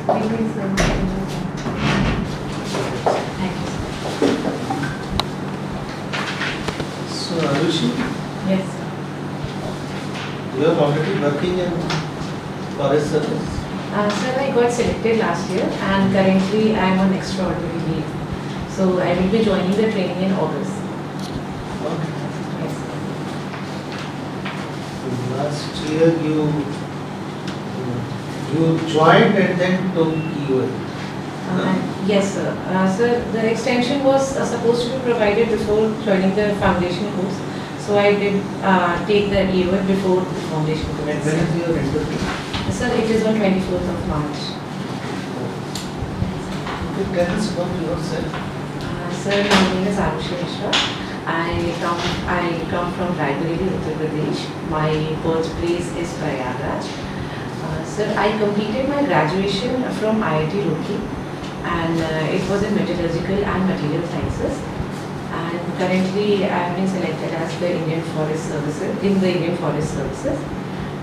Maybe some. Thank you. So, Arushi, Yes, sir. you are already working in forest service. Sir, I got selected last year and currently I am on extraordinary leave. So I will be joining the training in August. Okay. Yes, sir. Last year you joined and then took EOL. Yes, sir. Sir, the extension was supposed to be provided before joining the foundation course. So I did take the EOL before the foundation And course. when is your interview? Sir, it is on 24th of March. Okay, tell us about yourself. Sir, my name is Arushi Mishra. I come from Raebareli, Uttar Pradesh. My birthplace is Prayagraj. Sir, I completed my graduation from IIT Roorkee and it was in metallurgical and material sciences. And currently I have been selected as the Indian Forest Services, in the Indian Forest Services.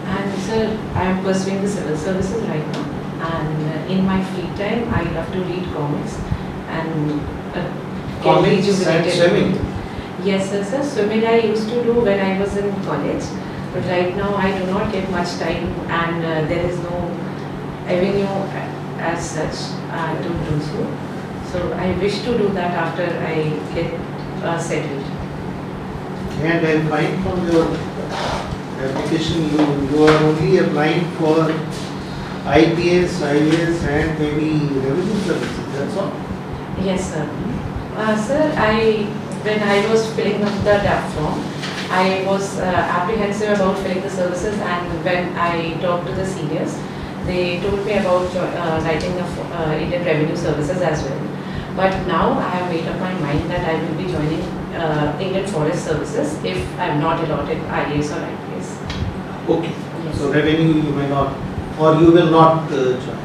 And sir, I am pursuing the civil services right now. And in my free time, I love to read comics and get Comics and rejuvenated. swimming. Yes, sir. Swimming I used to do when I was in college, but right now I do not get much time and there is no avenue as such to do so. So I wish to do that after I get settled. And I find from your application you are only applying for IPS, IAS and maybe revenue services, that's all? Yes, sir. Sir, when I was filling up the DAP form, I was apprehensive about filling the services, and when I talked to the seniors, they told me about writing the Indian Revenue Services as well. But now I have made up my mind that I will be joining Indian Forest Services if I am not allotted IAS or IPS. Okay, Yes. so revenue you may not, or you will not join.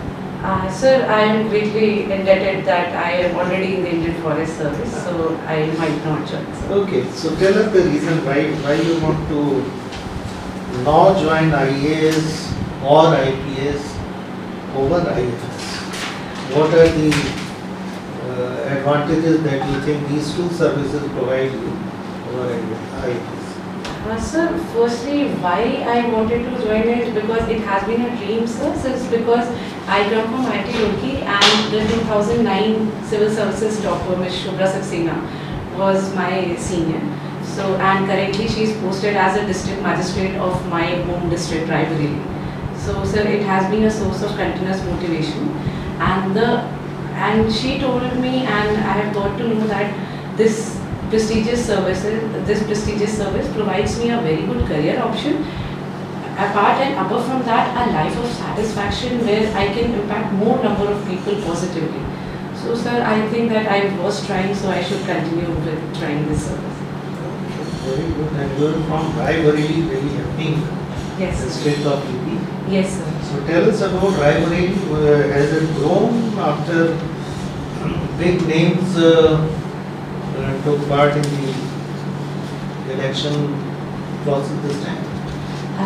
Sir, I am greatly indebted that I am already in the Indian Forest Service, so I might not join. Sir. Okay, so tell us the reason why you want to now join IAS or IPS over IFS. What are the advantages that you think these two services provide you over IFS? Sir, firstly, why I wanted to join it because it has been a dream, sir, since because I come from IIT Roorkee and the 2009 Civil Services topper, Ms. Shubhra Saxena, was my senior. So, and currently she is posted as a district magistrate of my home district, Raebareli. So, sir, it has been a source of continuous motivation. And she told me, and I have got to know that this prestigious service provides me a very good career option. Apart and above from that, a life of satisfaction where I can impact more number of people positively. So, sir, I think that I was trying, so I should continue with trying this service. Very good. And you are from Raebareli, very happy Yes, sir. state of UP. Yes, sir. So tell us about Raebareli. Has it grown after big names took part in the election process this time?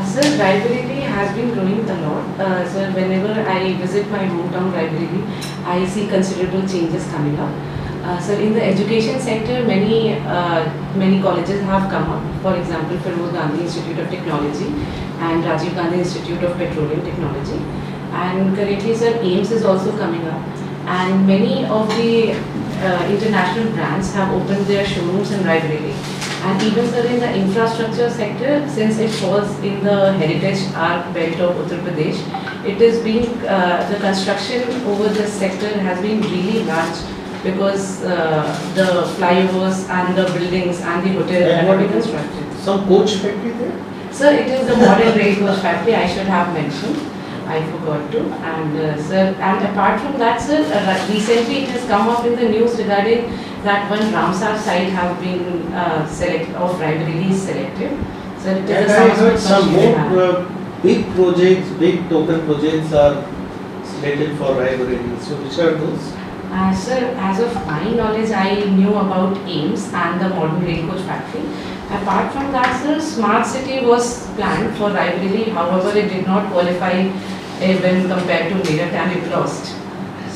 Sir, Raebareli has been growing a lot. Sir, whenever I visit my hometown Raebareli, I see considerable changes coming up. Sir, in the education sector, many colleges have come up. For example, Feroz Gandhi Institute of Technology and Rajiv Gandhi Institute of Petroleum Technology. And currently, sir, AIMS is also coming up. And many of the international brands have opened their showrooms in Raebareli. And even sir, in the infrastructure sector, since it falls in the heritage arc belt of Uttar Pradesh, it is being the construction over this sector has been really large because the flyovers and the buildings and the hotel have been constructed. Some coach factory there? Sir, it is the modern railroad factory. I should have mentioned. I forgot to. And sir, and apart from that, sir, recently it has come up in the news regarding that one Ramsar site have been of Raebareli is selected. So it And is I a heard some Samsung more big projects, big token projects are slated for Raebareli. So which are those? Sir, as of my knowledge, I knew about AIMS and the modern rail coach factory. Apart from that, sir, Smart City was planned for Raebareli. However, it did not qualify when compared to Meerut and it lost.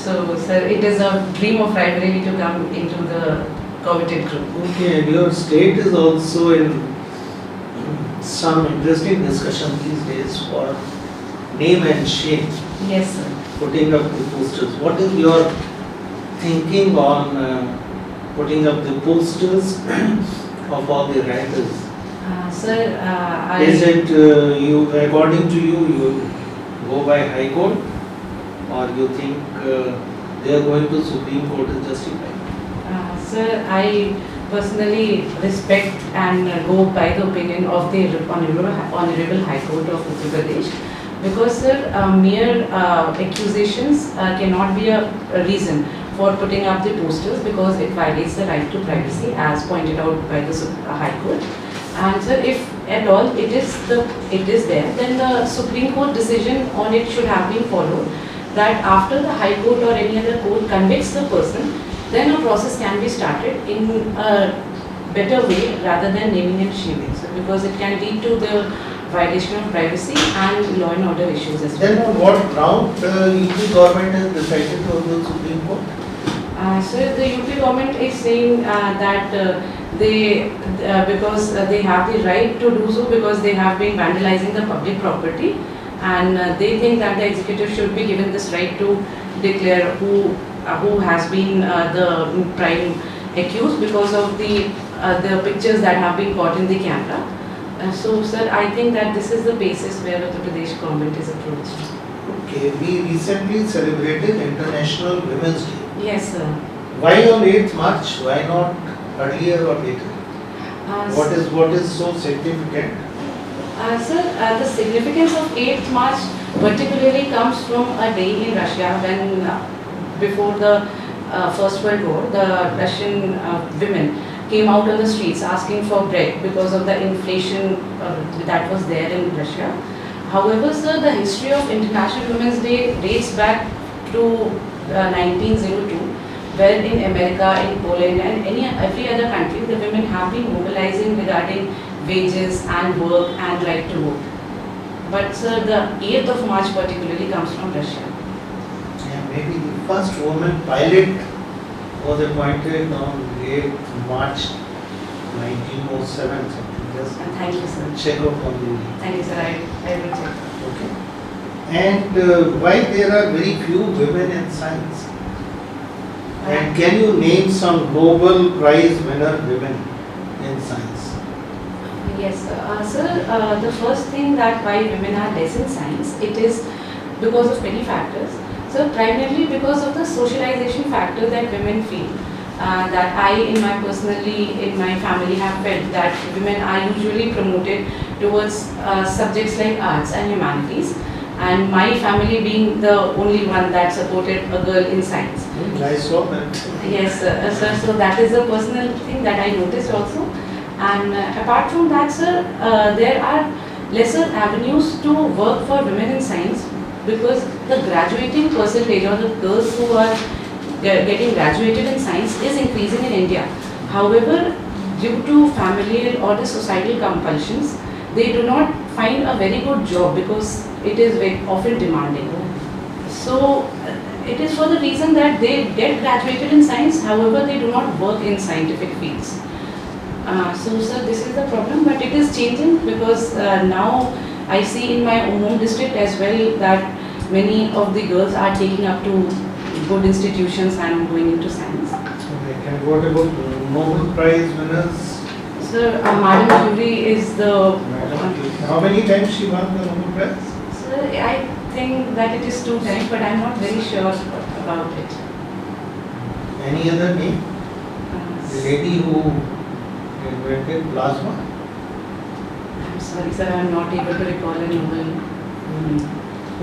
So, sir, it is a dream of Raebareli to come into the coveted group. Okay, and your state is also in some interesting discussion these days for name and shame, Yes, sir. putting up the posters. What is your thinking on putting up the posters of all the writers? Sir, Is it you, according to you, you go by High Court, or you think they are going to Supreme Court is justified? Sir, I personally respect and go by the opinion of the Honorable High Court of Uttar Pradesh, because sir, mere accusations cannot be a reason for putting up the posters, because it violates the right to privacy as pointed out by the High Court. And sir, if at all it is there, then the Supreme Court decision on it should have been followed, that after the High Court or any other court convicts the person, then a process can be started in a better way rather than naming and shaming, so because it can lead to the violation of privacy and law and order issues as well. Then on what ground UP government has decided to go to Supreme Court? So the UP government is saying that because they have the right to do so, because they have been vandalizing the public property, and they think that the executive should be given this right to declare who has been the prime accused because of the pictures that have been caught in the camera. So sir, I think that this is the basis where the Pradesh government is approached. Okay, we recently celebrated International Women's Day. Yes, sir. Why on 8th March? Why not earlier or later? What is so significant? Sir, the significance of 8th March particularly comes from a day in Russia when, before the First World War, the Russian women came out on the streets asking for bread because of the inflation that was there in Russia. However, sir, the history of International Women's Day dates back to 1902, where in America, in Poland and every other country, the women have been mobilizing regarding wages and work and right to vote. But sir, the 8th of March particularly comes from Russia. Yeah, maybe the first woman pilot was appointed on 8th March 1907. Something. Just And thank you, sir. check up on the. Thank you, sir. I will check. Okay. And why there are very few women in science? And can you name some Nobel Prize winner women in science? Yes, sir. The first thing that why women are less in science, it is because of many factors. So primarily because of the socialization factor that women feel. That I in my family have felt that women are usually promoted towards subjects like arts and humanities, and my family being the only one that supported a girl in science. I saw that. Yes, sir. So that is a personal thing that I noticed also. And apart from that, sir, there are lesser avenues to work for women in science, because the graduating percentage or the girls who are getting graduated in science is increasing in India. However, due to familial or the societal compulsions, they do not find a very good job because it is very often demanding. So it is for the reason that they get graduated in science, however they do not work in scientific fields. So sir, this is the problem, but it is changing because now I see in my home district as well that many of the girls are taking up to good institutions and going into science. Okay. And what about Nobel Prize winners? Sir, Madam Curie is the How many times she won the Nobel Prize? Sir, I think that it is 2 times, but I am not very sure about it. Any other name? The lady who invented plasma? I'm sorry, sir, I am not able to recall a Nobel.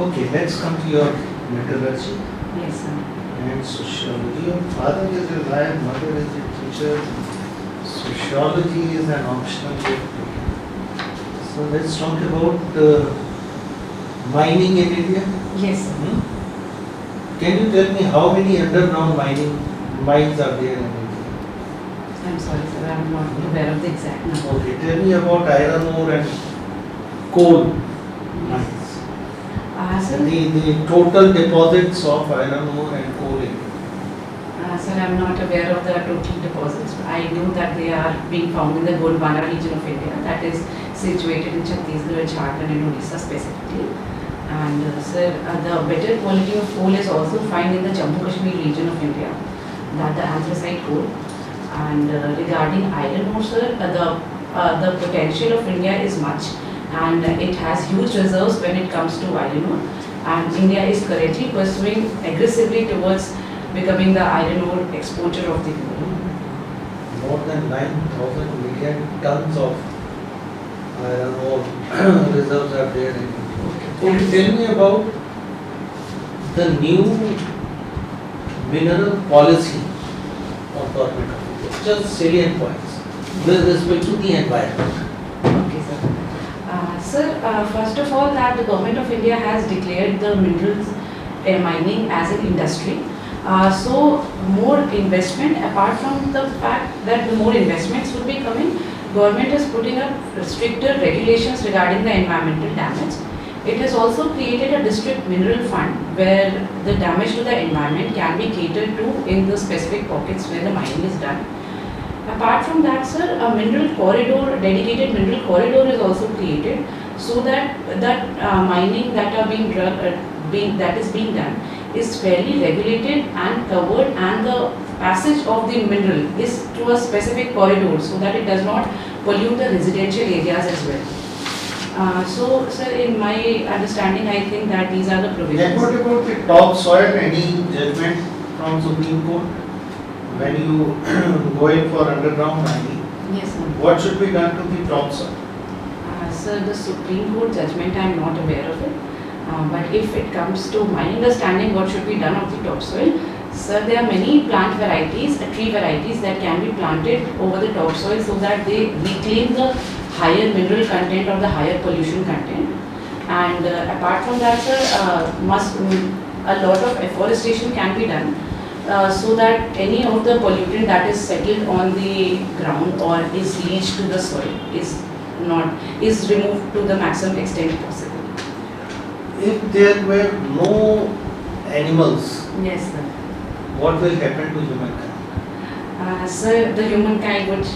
Okay, let's come to your metallurgy Yes, sir. and sociology. Your father is a lawyer, mother is a teacher. Sociology is an optional field. So let's talk about mining in India. Yes, sir. Can you tell me how many underground mines are there in India? I'm sorry, sir, I am not aware of the exact number. Okay, tell me about iron ore and coal mines. Sir, The total deposits of iron ore and coal in India. sir, I'm not aware of the total deposits. I know that they are being found in the Gondwana region of India, that is situated in Chhattisgarh, Jharkhand, and Odisha specifically. And sir, the better quality of coal is also found in the Jammu Kashmir region of India, that the anthracite coal. And regarding iron ore, sir, the potential of India is much, and it has huge reserves when it comes to iron ore. And India is currently pursuing aggressively towards becoming the iron ore exporter of the world. More than 9,000 million tons of iron ore reserves are there in India. Okay, tell me about the new mineral policy of government of India. Just salient points with respect to the environment. Okay, sir. Sir, first of all, that the government of India has declared the minerals mining as an industry. So more investment, apart from the fact that the more investments will be coming, government is putting up stricter regulations regarding the environmental damage. It has also created a district mineral fund where the damage to the environment can be catered to in the specific pockets where the mining is done. Apart from that, sir, a mineral corridor, dedicated mineral corridor is also created so that mining that are that is being done is fairly regulated and covered, and the passage of the mineral is through a specific corridor so that it does not pollute the residential areas as well. So, sir, in my understanding, I think that these are the Then provisions. what about the topsoil? Any judgment from Supreme Court when you go in for underground mining? Yes, sir. What should be done to the topsoil? Sir, the Supreme Court judgment, I am not aware of it. But if it comes to my understanding what should be done of the topsoil, sir, there are many plant varieties, tree varieties that can be planted over the topsoil so that they reclaim the higher mineral content or the higher pollution content. And apart from that, sir, a lot of afforestation can be done so that any of the pollutant that is settled on the ground or is leached to the soil is removed to the maximum extent possible. If there were no animals, Yes, sir. what will happen to humankind? Sir, the humankind would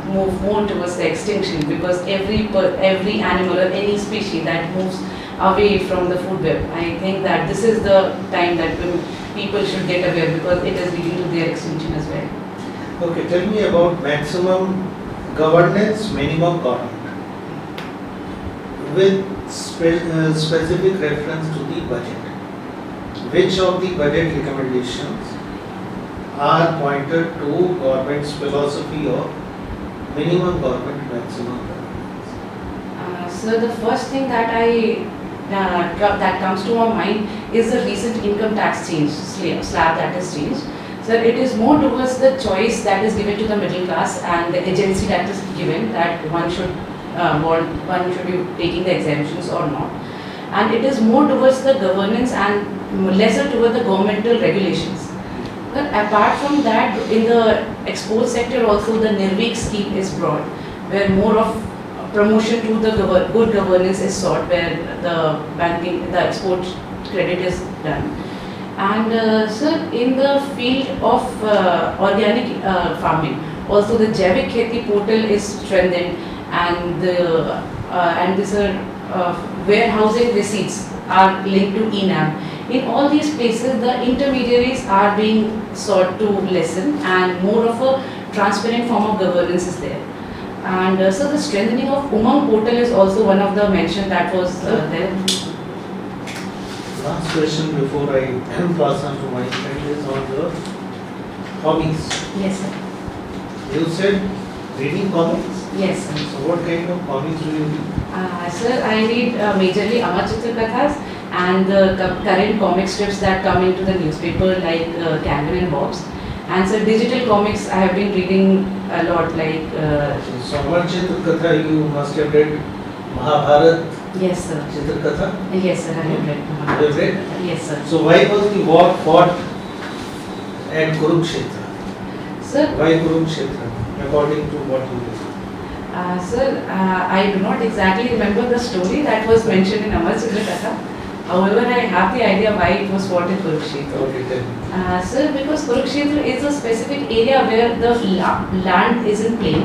move more towards the extinction because every animal or any species that moves away from the food web, I think that this is the time that people should get aware because it is leading to their extinction as well. Okay, tell me about maximum governance, minimum government. With specific reference to the budget. Which of the budget recommendations are pointed to government's philosophy of minimum government, maximum government? So the first thing that comes to my mind is the recent income tax change slab that is changed. So it is more towards the choice that is given to the middle class and the agency that is given that one should be taking the exemptions or not. And it is more towards the governance and lesser towards the governmental regulations. But apart from that, in the export sector also the Nirvik scheme is brought, where more of promotion to the good governance is sought, where the export credit is done. And sir, in the field of organic farming, also the Jaivik Kheti portal is strengthened, and this warehousing receipts are linked to eNAM. In all these places, the intermediaries are being sought to lessen, and more of a transparent form of governance is there. And so the strengthening of Umang portal is also one of the mention that was there. Last question before I pass on to my friend is on the hobbies. Yes, sir. You said reading comics. Yes, sir. So what kind of comics do you read? Sir, I read majorly Amar Chitra Kathas and the current comic strips that come into the newspaper like Calvin and Hobbes. And so digital comics I have been reading a lot like... So Amar Chitra Katha, you must have read Mahabharat Yes, sir. Chitra Katha. Yes, sir. I have read. You have read? Yes, sir. So why was the war fought at Kurukshetra? Sir, Why Kurukshetra? According to what you read. Sir, I do not exactly remember the story that was mentioned in Amar Chitra Katha. However, I have the idea why it was fought in Kurukshetra. Okay, tell me. Sir, because Kurukshetra is a specific area where the land isn't plain,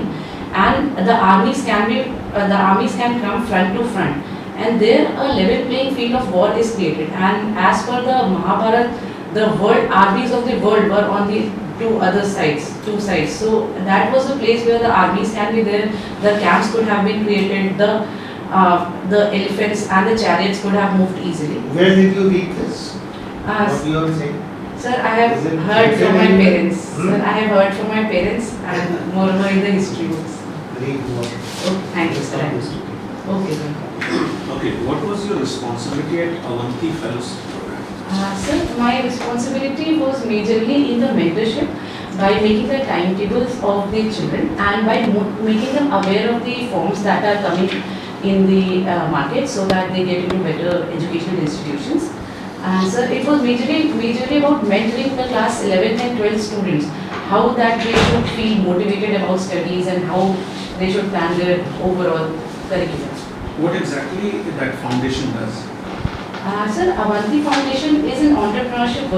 and the armies can come front to front, and there a level playing field of war is created. And as per the Mahabharata, the world armies of the world were on the two sides. So that was a place where the armies can be there. The camps could have been created. The elephants and the chariots could have moved easily. Where did you read this? Uh, What you are saying? Sir, I have Is it heard from my written in- parents. Hmm? Sir, I have heard from my parents and moreover in the history books. Read what? Oh, thank you, sir. Okay, sir. Okay, what was your responsibility at Avanti Fellowship Program? Sir, my responsibility was majorly in the mentorship by making the timetables of the children and by making them aware of the forms that are coming in the market so that they get into better educational institutions. Sir, it was majorly about mentoring the class 11th and 12th students, how that they should feel motivated about studies and how they should plan their overall curriculum. What exactly that foundation does? Sir, Avanti Foundation is an entrepreneurship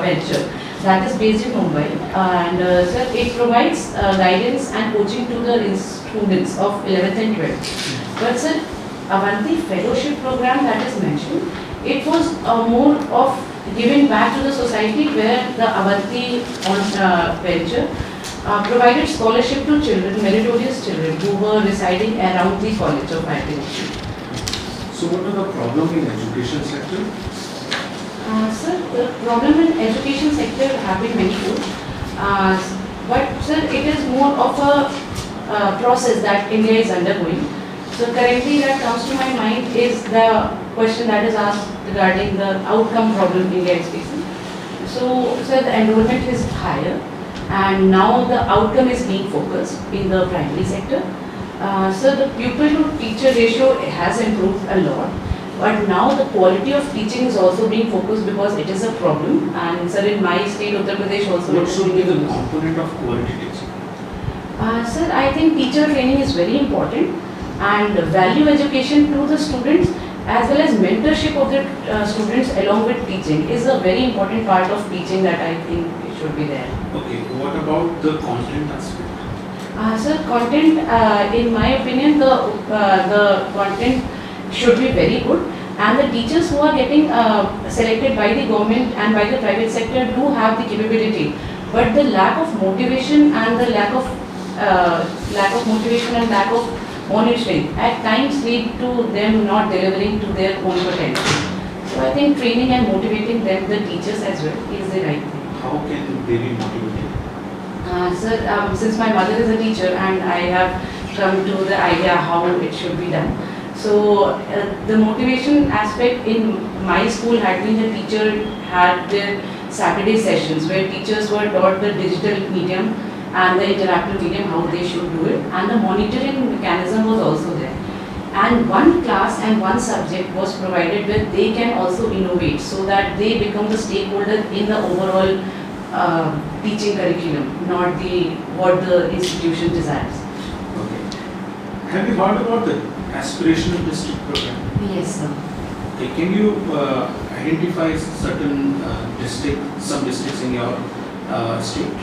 venture that is based in Mumbai, and sir, it provides guidance and coaching to the students of 11th and 12th. But sir, Avanti Fellowship Program that is mentioned, it was more of giving back to the society where the Avanti venture provided scholarship to children, meritorious children who were residing around the College of IIT. So what are the problem in education sector? Sir, the problem in education sector have been manifold. But sir, it is more of a process that India is undergoing. So currently that comes to my mind is the question that is asked regarding the outcome problem India is facing. So sir, the enrollment is higher and now the outcome is being focused in the primary sector. So the pupil to teacher ratio has improved a lot. But now the quality of teaching is also being focused because it is a problem. And sir, in my state, Uttar Pradesh also. What it is should be the being used. component of quality teaching? Sir, I think teacher training is very important and value education to the students as well as mentorship of the students along with teaching is a very important part of teaching that I think it should be there. Okay, what about the content aspect? Sir, content, in my opinion, the content should be very good and the teachers who are getting selected by the government and by the private sector do have the capability, but the lack of motivation and the lack of motivation and lack of monitoring at times lead to them not delivering to their own potential. So I think training and motivating them, the teachers as well, is the right thing. How can they be motivated? Sir, since my mother is a teacher and I have come to the idea how it should be done. So the motivation aspect in my school had been the teacher had their Saturday sessions where teachers were taught the digital medium and the interactive medium how they should do it, and the monitoring mechanism was also there. And one class and one subject was provided where they can also innovate so that they become the stakeholder in the overall teaching curriculum, not what the institution desires. Okay. Have you heard about the aspirational district program? Yes, sir. Okay, can you identify certain sub-districts in your state?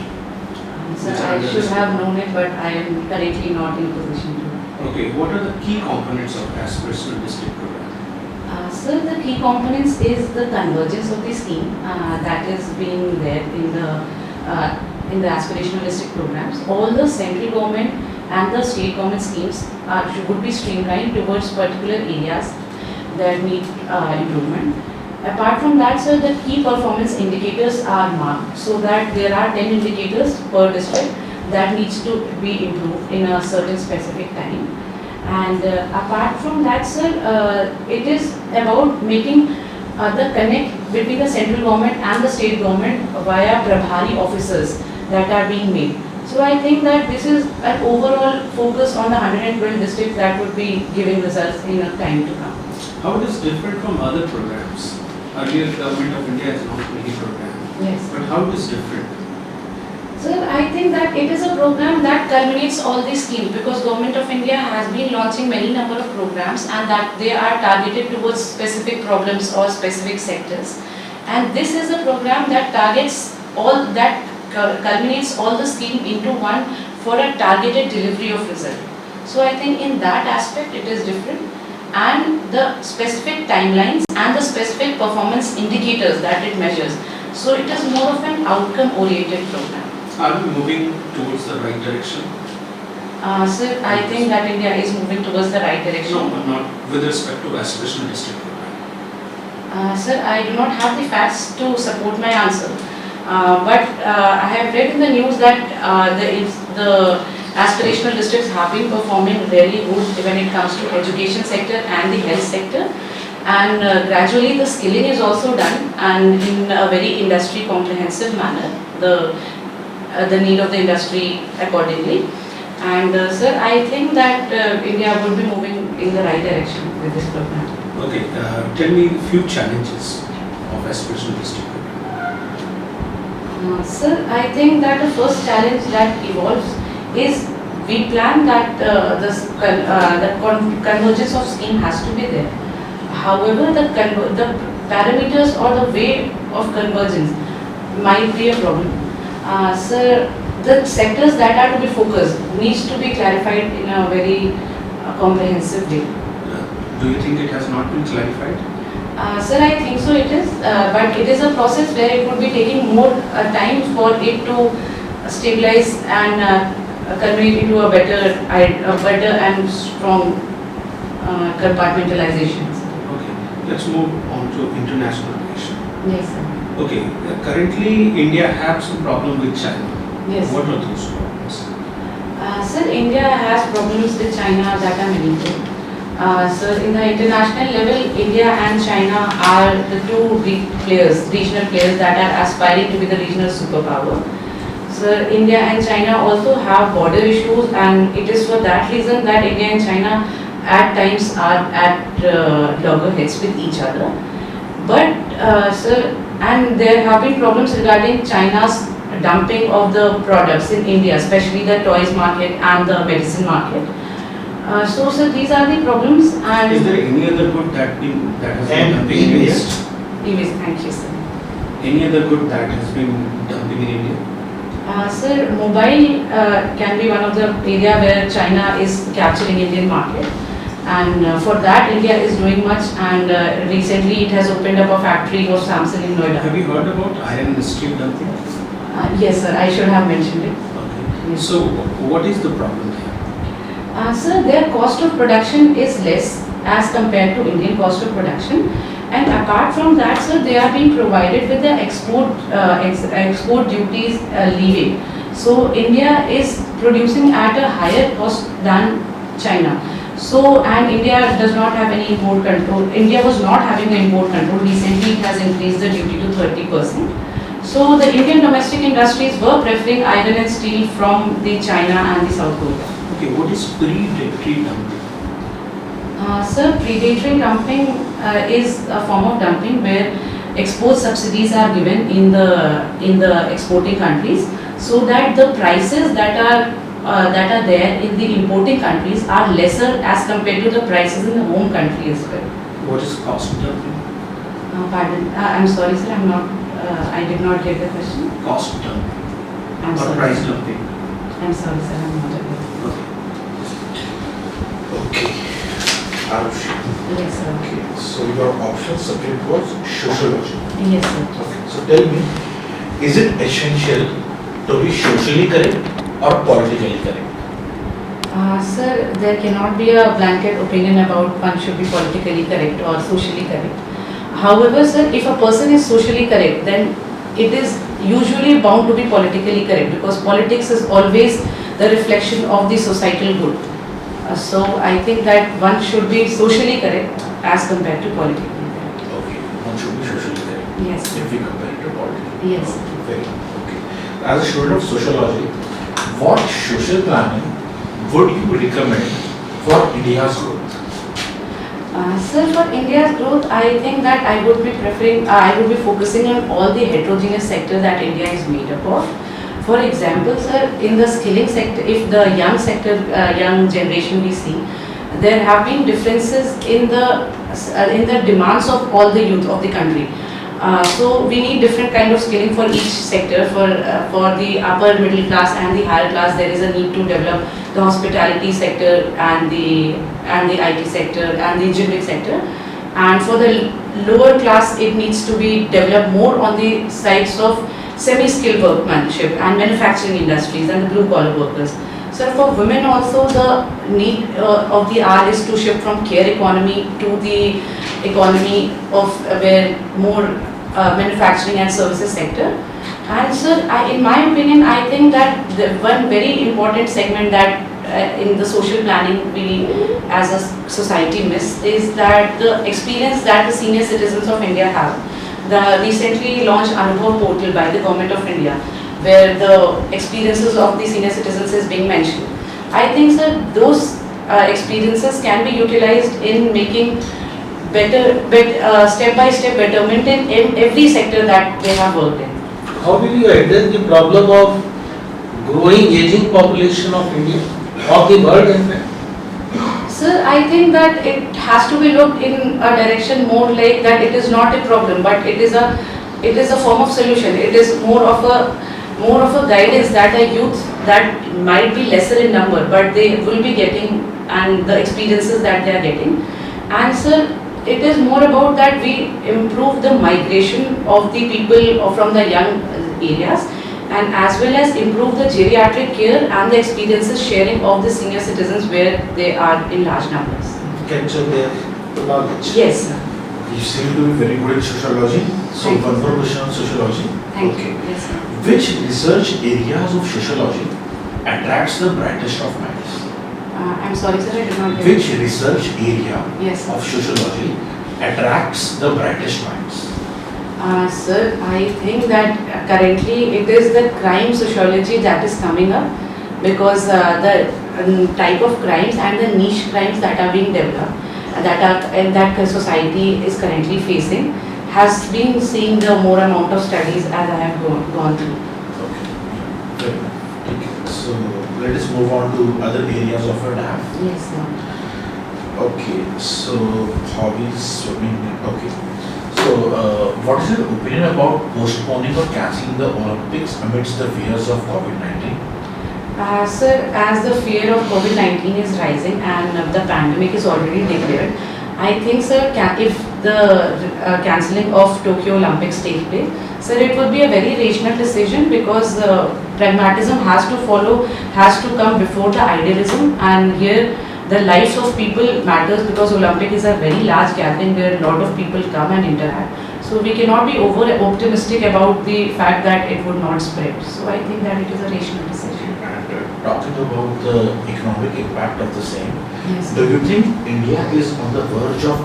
Sir, I should have known it, but I am currently not in position to. Okay, what are the key components of aspirational district program? Sir, the key components is the convergence of the scheme that is being there in the aspirational district programs. All the central government and the state government schemes would be streamlined towards particular areas that need improvement. Apart from that, sir, the key performance indicators are marked so that there are 10 indicators per district that needs to be improved in a certain specific time. And apart from that, sir, it is about making the connect between the central government and the state government via Prabhari officers that are being made. So I think that this is an overall focus on the 112 districts that would be giving results in a time to come. How it is different from other programs? Earlier, Government of India has launched many programs. Yes. But how it is different? Sir, I think that it is a program that culminates all these schemes because Government of India has been launching many number of programs and that they are targeted towards specific problems or specific sectors. And this is a program that targets all that culminates all the scheme into one for a targeted delivery of result. So I think in that aspect it is different and the specific timelines and the specific performance indicators that it measures. So it is more of an outcome oriented program. Are we moving towards the right direction? Sir, I think that India is moving towards the right direction. No, not with respect to aspirational district program. Sir, I do not have the facts to support my answer. But I have read in the news that the aspirational districts have been performing really good when it comes to education sector and the health sector. And gradually the skilling is also done and in a very industry comprehensive manner. The need of the industry accordingly. And sir, I think that India would be moving in the right direction with this program. Okay, tell me a few challenges of aspirational district program. Sir, I think that the first challenge that evolves is we plan that the convergence of scheme has to be there. However, the parameters or the way of convergence might be a problem. Sir, the sectors that are to be focused needs to be clarified in a very comprehensive way. Do you think it has not been clarified? Sir, I think so it is, but it is a process where it would be taking more time for it to stabilize and culminate into a better and strong compartmentalization. Okay, let's move on to international relations. Yes, sir. Okay, currently India has some problem with China. Yes. What are those problems? Sir, India has problems with China that are meaningful. Sir, in the international level, India and China are the two big players, regional players that are aspiring to be the regional superpower. Sir, India and China also have border issues and it is for that reason that India and China at times are at loggerheads with each other. But sir, and there have been problems regarding China's dumping of the products in India, especially the toys market and the medicine market. So sir, these are the problems and Is there any other good that has been And dumping in India? e-waste. e-waste, thank you sir. Any other good that has been dumping in India? Sir, mobile can be one of the area where China is capturing Indian market. And for that, India is doing much. And recently, it has opened up a factory of Samsung in Noida. Have you heard about iron and steel dumping? Yes, sir. I should have mentioned it. Okay. Yes. So, what is the problem there? Sir, their cost of production is less as compared to Indian cost of production. And apart from that, sir, they are being provided with the export duties leeway. So India is producing at a higher cost than China. So, and India does not have any import control. India was not having the import control. Recently, it has increased the duty to 30%. So, the Indian domestic industries were preferring iron and steel from the China and the South Korea. Okay, what is predatory dumping? Sir, predatory dumping is a form of dumping where export subsidies are given in the exporting countries, so that the prices that are there in the importing countries are lesser as compared to the prices in the home country as well. What is cost dumping? Pardon, I'm sorry, sir. I did not get the question. Cost dumping I'm or sorry. price dumping? I'm sorry, sir. I'm not aware. Okay. Okay. Arushi. Yes, sir. Okay. So your option subject was sociology. Yes, sir. Okay. So tell me, is it essential to be socially correct or politically correct? Sir, there cannot be a blanket opinion about one should be politically correct or socially correct. However, sir, if a person is socially correct, then it is usually bound to be politically correct because politics is always the reflection of the societal good. So I think that one should be socially correct as compared to politically correct. Okay. One should be socially correct. Yes, sir. If we compare it to politically. Yes. Okay. Very good. Okay. As a student of sociology, what social planning would you recommend for India's growth? Sir, for India's growth, I think that I would be focusing on all the heterogeneous sector that India is made up of. For example, sir, in the skilling sector, if the young sector, young generation we see, there have been differences in the demands of all the youth of the country. So we need different kind of skilling for each sector. For the upper middle class and the higher class, there is a need to develop the hospitality sector and the IT sector and the engineering sector. And for the lower class, it needs to be developed more on the sides of semi-skilled workmanship and manufacturing industries and the blue collar workers. So for women also, the need of the hour is to shift from care economy to the economy of where more manufacturing and services sector. And sir, in my opinion, I think that the one very important segment that in the social planning we as a society miss is that the experience that the senior citizens of India have. The recently launched Anubhav portal by the Government of India, where the experiences of the senior citizens is being mentioned. I think sir, those experiences can be utilized in making step-by-step betterment in every sector that they have worked in. How will you address the problem of growing aging population of India, of the world in fact? Sir, I think that it has to be looked in a direction more like that it is not a problem, but it is a form of solution. It is more of a guidance that a youth that might be lesser in number, but they will be getting and the experiences that they are getting. And sir, it is more about that we improve the migration of the people from the young areas, and as well as improve the geriatric care and the experiences sharing of the senior citizens where they are in large numbers. Capture their knowledge. Yes, sir. You seem to be very good in sociology. So Thank you, one more sir. question on sociology. Thank Okay. you. Yes, sir. Which research areas of sociology attracts the brightest of minds? I'm sorry, sir, I did not get Which research area Yes, sir. of sociology attracts the brightest minds? Sir, I think that currently it is the crime sociology that is coming up, because the type of crimes and the niche crimes that are being developed, that society is currently facing, has been seeing the more amount of studies as I have gone through. Okay. Fair enough. Okay. So let us move on to other areas of your lab. Yes, sir. Okay. So hobbies, swimming. Okay. So what is your opinion about postponing or cancelling the Olympics amidst the fears of COVID-19? Sir, as the fear of COVID-19 is rising and the pandemic is already declared, I think, sir, if the cancelling of Tokyo Olympics take place, sir, it would be a very rational decision, because pragmatism has to come before the idealism, and here the lives of people matters, because Olympic is a very large gathering where a lot of people come and interact. So we cannot be over optimistic about the fact that it would not spread. So I think that it is a rational decision. And talking about the economic impact of the same, Yes. do you think India is on the verge of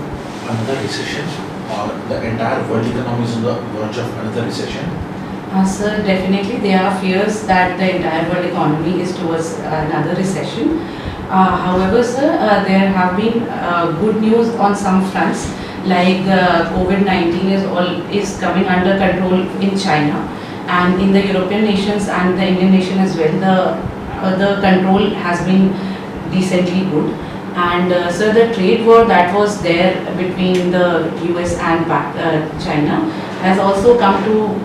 another recession, or the entire world economy is on the verge of another recession? Sir, definitely there are fears that the entire world economy is towards another recession. However, sir, there have been good news on some fronts, like COVID-19 is coming under control in China, and in the European nations and the Indian nation as well. The control has been decently good. And so the trade war that was there between the US and China has also come to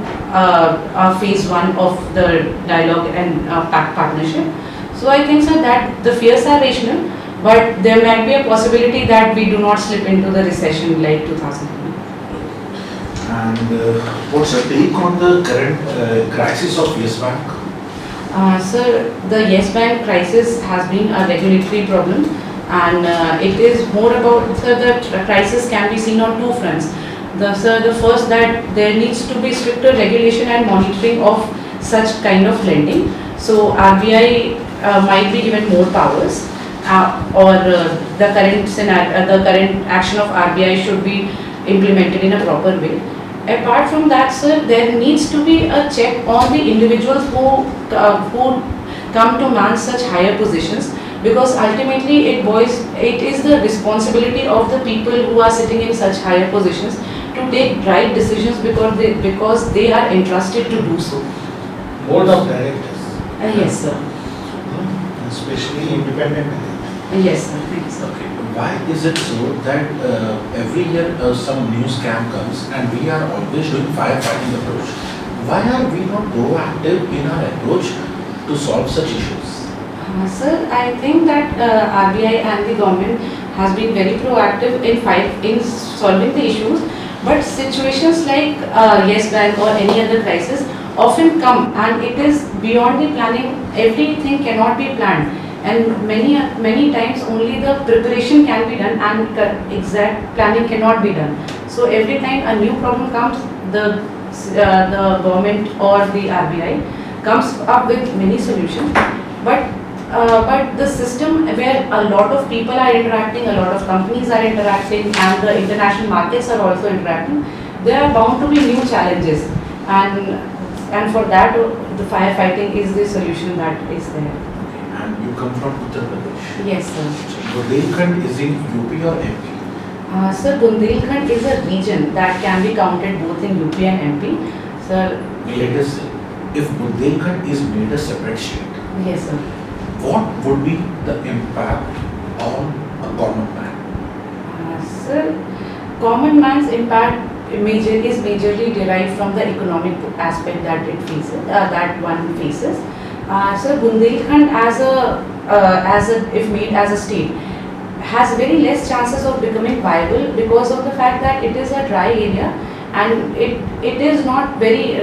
phase one of the dialogue and partnership. So I think, sir, that the fears are rational, but there might be a possibility that we do not slip into the recession like 2000. And what's your take on the current crisis of Yes Bank? Sir, the Yes Bank crisis has been a regulatory problem, and it is more about, sir, the crisis can be seen on two fronts. The first, that there needs to be stricter regulation and monitoring of such kind of lending. So RBI might be given more powers, or the current scenario, the current action of RBI should be implemented in a proper way. Apart from that, sir, there needs to be a check on the individuals who come to man such higher positions, because ultimately it is the responsibility of the people who are sitting in such higher positions to take right decisions, because they are entrusted to do so. board of directors, Yes, sir. especially independent directors. Yes, sir. Thank you, sir. Okay, why is it so that every year some new scam comes and we are always doing firefighting approach? Why are we not proactive in our approach to solve such issues? Sir, I think that RBI and the government has been very proactive in solving the issues, but situations like Yes Bank or any other crisis often come, and it is beyond the planning. Everything cannot be planned, and many times only the preparation can be done and exact planning cannot be done. So every time a new problem comes, the government or the RBI comes up with many solutions, but the system where a lot of people are interacting, a lot of companies are interacting, and the international markets are also interacting, there are bound to be new challenges, and for that the firefighting is the solution that is there. And you come from Uttar Pradesh. Yes, sir. So Bundelkhand is in UP or MP? Sir, Bundelkhand is a region that can be counted both in UP and MP. Sir, Let us say, if Bundelkhand is made a separate state, yes, sir. what would be the impact on a common man? Sir, common man's impact is majorly derived from the economic aspect that it faces, that one faces. So Bundelkhand if made as a state, has very less chances of becoming viable because of the fact that it is a dry area and it is not very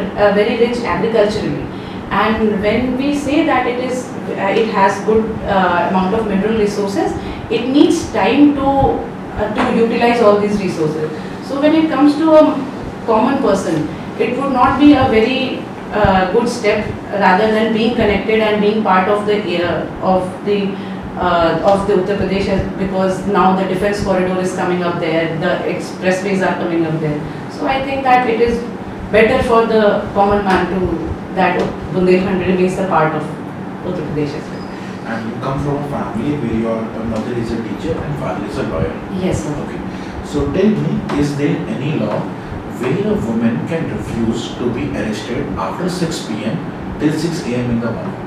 rich agriculturally. And when we say that it has good amount of mineral resources, it needs time to utilize all these resources. So when it comes to a common person, it would not be a very good step rather than being connected and being part of the Uttar Pradesh, because now the defense corridor is coming up there, the expressways are coming up there. So I think that it is better for the common man that Bundelkhand remains the part of Uttar Pradesh as well. And you come from a family where your mother is a teacher and father is a lawyer. Yes, sir. Okay. So tell me, is there any law where a woman can refuse to be arrested after 6 p.m. till 6 a.m. in the morning?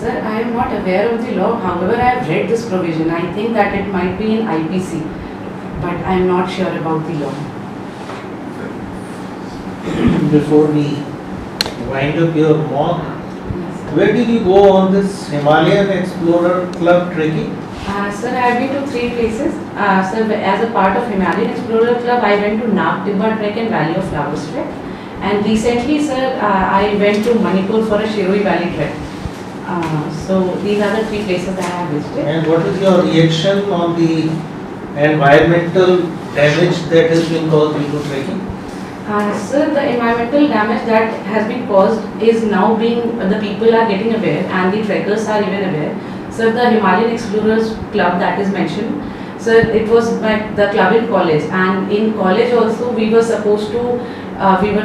Sir, I am not aware of the law. However, I have read this provision. I think that it might be in IPC, but I am not sure about the law. Before we wind up your mock, where did you go on this Himalayan Explorer Club trekking? Sir, I have been to 3 places. Sir, as a part of Himalayan Explorer Club, I went to Nag Timba Trek and Valley of Flowers Trek. And recently, sir, I went to Manipur for a Shiroi Valley Trek. So these are the 3 places that I have visited. And what is your reaction on the environmental damage that has been caused due to trekking? Sir, the environmental damage that has been caused is now the people are getting aware and the trekkers are even aware. Sir, the Himalayan Explorers Club that is mentioned, sir, it was the club in college, and in college also we were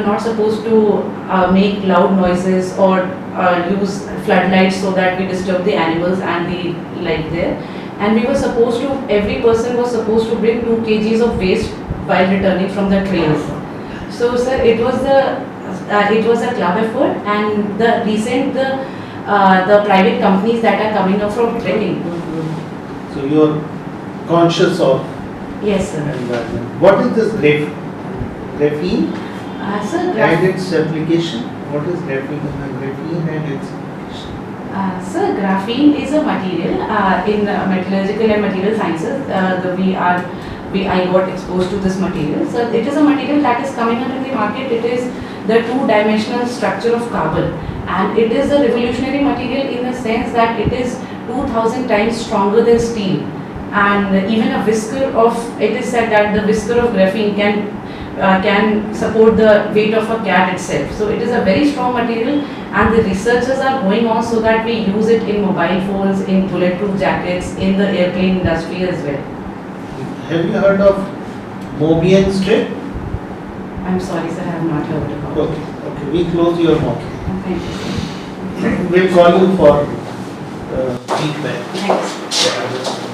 not supposed to make loud noises or use floodlights so that we disturb the animals and the like there. And we were supposed to, every person was supposed to bring 2 kgs of waste while returning from the trails. So, sir, it was a club effort, and the private companies that are coming up from trekking. So you are conscious of Yes, sir. environment. What is this graphene Sir, and its application? What is graphene and its application? Sir, graphene is a material in metallurgical and material sciences. I got exposed to this material. So it is a material that is coming up in the market. It is the 2-dimensional structure of carbon, and it is a revolutionary material in the sense that it is 2000 times stronger than steel. And even it is said that the whisker of graphene can support the weight of a cat itself. So it is a very strong material, and the researchers are going on so that we use it in mobile phones, in bulletproof jackets, in the airplane industry as well. Have you heard of Mobian strip? I'm sorry, sir, I have not heard about it. Okay, we close your mock. Thank you, sir. We'll call you for feedback. Thanks. Yeah,